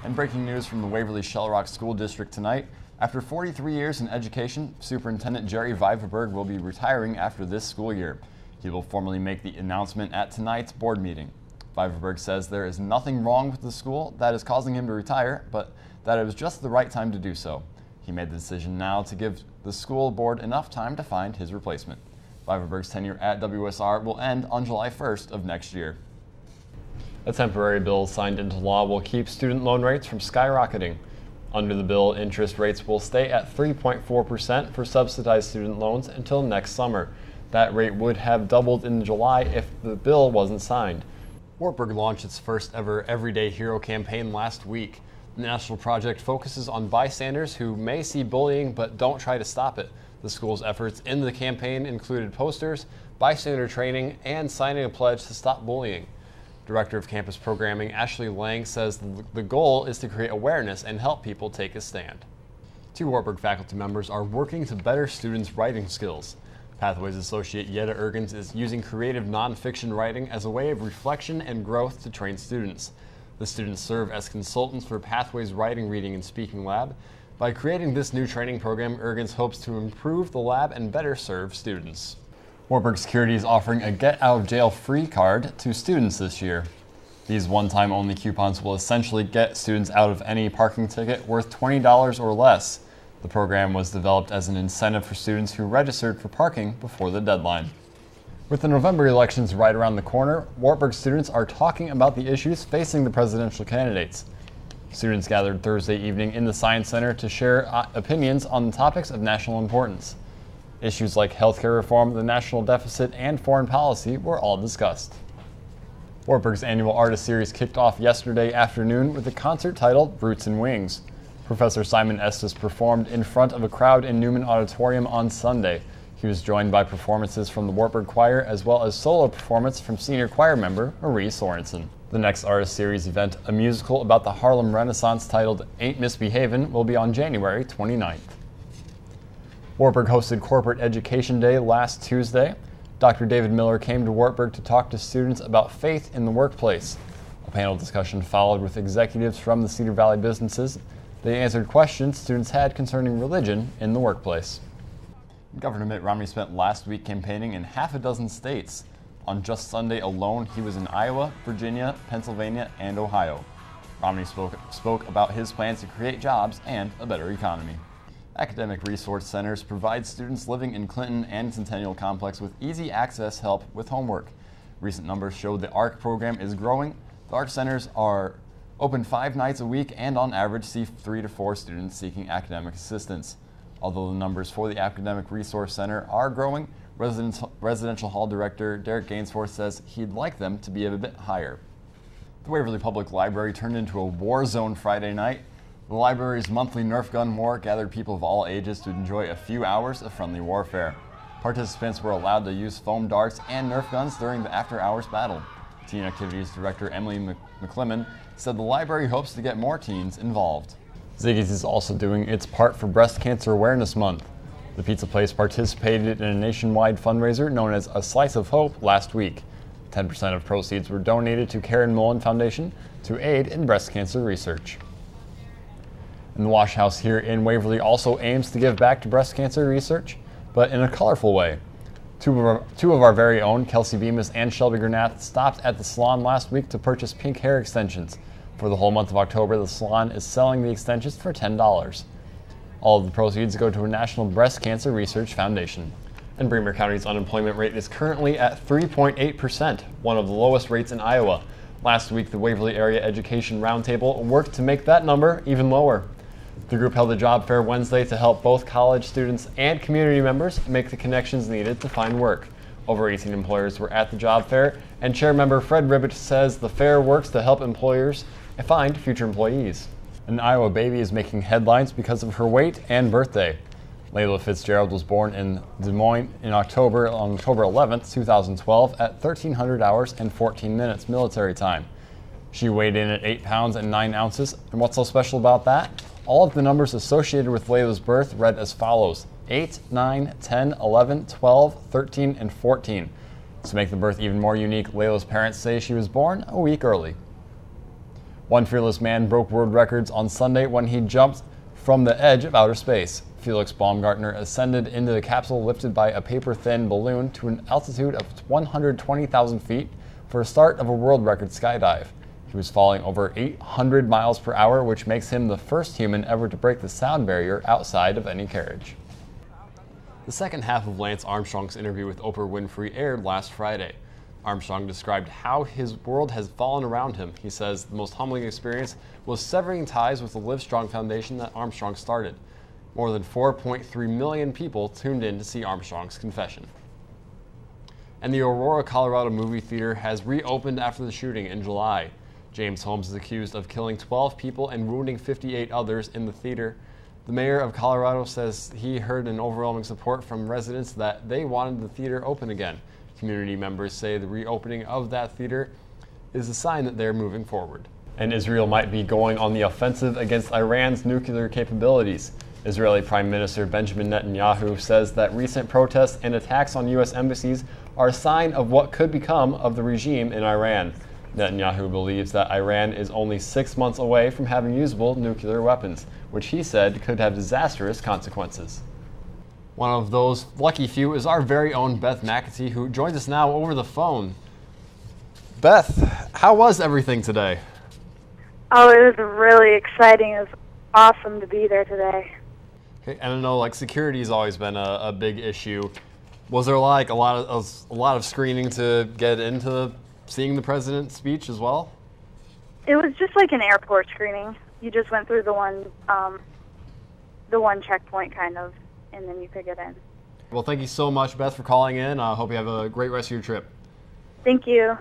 And breaking news from the Waverly Shell Rock School District tonight. After 43 years in education, Superintendent Jerry Viverberg will be retiring after this school year. He will formally make the announcement at tonight's board meeting. Viverberg says there is nothing wrong with the school that is causing him to retire, but that it was just the right time to do so. He made the decision now to give the school board enough time to find his replacement. Viverberg's tenure at WSR will end on July 1st of next year. A temporary bill signed into law will keep student loan rates from skyrocketing. Under the bill, interest rates will stay at 3.4% for subsidized student loans until next summer. That rate would have doubled in July if the bill wasn't signed. Wartburg launched its first ever Everyday Hero campaign last week. The national project focuses on bystanders who may see bullying but don't try to stop it. The school's efforts in the campaign included posters, bystander training, and signing a pledge to stop bullying. Director of Campus Programming Ashley Lang says the goal is to create awareness and help people take a stand. 2 Wartburg faculty members are working to better students' writing skills. Pathways associate Yetta Ergens is using creative nonfiction writing as a way of reflection and growth to train students. The students serve as consultants for Pathways Writing, Reading, and Speaking Lab. By creating this new training program, Ergens hopes to improve the lab and better serve students. Wartburg Security is offering a get-out-of-jail-free card to students this year. These one-time only coupons will essentially get students out of any parking ticket worth $20 or less. The program was developed as an incentive for students who registered for parking before the deadline. With the November elections right around the corner, Wartburg students are talking about the issues facing the presidential candidates. Students gathered Thursday evening in the Science Center to share opinions on topics of national importance. Issues like healthcare reform, the national deficit, and foreign policy were all discussed. Wartburg's annual artist series kicked off yesterday afternoon with a concert titled Roots and Wings. Professor Simon Estes performed in front of a crowd in Newman Auditorium on Sunday. He was joined by performances from the Wartburg Choir as well as solo performance from senior choir member Marie Sorensen. The next artist series event, a musical about the Harlem Renaissance titled Ain't Misbehavin', will be on January 29th. Wartburg hosted Corporate Education Day last Tuesday. Dr. David Miller came to Wartburg to talk to students about faith in the workplace. A panel discussion followed with executives from the Cedar Valley businesses. They answered questions students had concerning religion in the workplace. Governor Mitt Romney spent last week campaigning in half a dozen states. On just Sunday alone, he was in Iowa, Virginia, Pennsylvania, and Ohio. Romney spoke about his plans to create jobs and a better economy. Academic resource centers provide students living in Clinton and Centennial Complex with easy access help with homework. Recent numbers show the ARC program is growing. The ARC centers are open 5 nights a week and on average see 3 to 4 students seeking academic assistance. Although the numbers for the Academic Resource Center are growing, Residential Hall Director Derek Gainsforth says he'd like them to be a bit higher. The Waverly Public Library turned into a war zone Friday night. The library's monthly Nerf gun war gathered people of all ages to enjoy a few hours of friendly warfare. Participants were allowed to use foam darts and Nerf guns during the after-hours battle. Teen Activities Director Emily McClimmon said the library hopes to get more teens involved. Ziggy's is also doing its part for Breast Cancer Awareness Month. The pizza place participated in a nationwide fundraiser known as A Slice of Hope last week. 10% of proceeds were donated to Karen Mullen Foundation to aid in breast cancer research. And the Wash House here in Waverly also aims to give back to breast cancer research, but in a colorful way. Two of our very own, Kelsey Bemis and Shelby Granath, stopped at the salon last week to purchase pink hair extensions. For the whole month of October, the salon is selling the extensions for $10. All of the proceeds go to a National Breast Cancer Research Foundation. And Bremer County's unemployment rate is currently at 3.8%, one of the lowest rates in Iowa. Last week, the Waverly Area Education Roundtable worked to make that number even lower. The group held a job fair Wednesday to help both college students and community members make the connections needed to find work. Over 18 employers were at the job fair, and chair member Fred Ribbett says the fair works to help employers find future employees. An Iowa baby is making headlines because of her weight and birthday. Layla Fitzgerald was born in Des Moines on October 11th, 2012 at 1300 hours and 14 minutes military time. She weighed in at 8 pounds and 9 ounces, and what's so special about that? All of the numbers associated with Layla's birth read as follows: 8, 9, 10, 11, 12, 13, and 14. To make the birth even more unique, Layla's parents say she was born a week early. One fearless man broke world records on Sunday when he jumped from the edge of outer space. Felix Baumgartner ascended into the capsule lifted by a paper-thin balloon to an altitude of 120,000 feet for a start of a world record skydive. He was falling over 800 miles per hour, which makes him the first human ever to break the sound barrier outside of any carriage. The second half of Lance Armstrong's interview with Oprah Winfrey aired last Friday. Armstrong described how his world has fallen around him. He says the most humbling experience was severing ties with the Livestrong Foundation that Armstrong started. More than 4.3 million people tuned in to see Armstrong's confession. And the Aurora, Colorado movie theater has reopened after the shooting in July. James Holmes is accused of killing 12 people and wounding 58 others in the theater. The mayor of Colorado says he heard an overwhelming support from residents that they wanted the theater open again. Community members say the reopening of that theater is a sign that they're moving forward. And Israel might be going on the offensive against Iran's nuclear capabilities. Israeli Prime Minister Benjamin Netanyahu says that recent protests and attacks on U.S. embassies are a sign of what could become of the regime in Iran. Netanyahu believes that Iran is only 6 months away from having usable nuclear weapons, which he said could have disastrous consequences. One of those lucky few is our very own Beth McAtee, who joins us now over the phone. Beth, how was everything today? Oh, it was really exciting. It was awesome to be there today. Okay, and I know security has always been a big issue. Was there a lot of screening to get into seeing the president's speech as well? It was just like an airport screening. You just went through the one checkpoint kind of, and then you could get in. Well, thank you so much, Beth, for calling in. I hope you have a great rest of your trip. Thank you.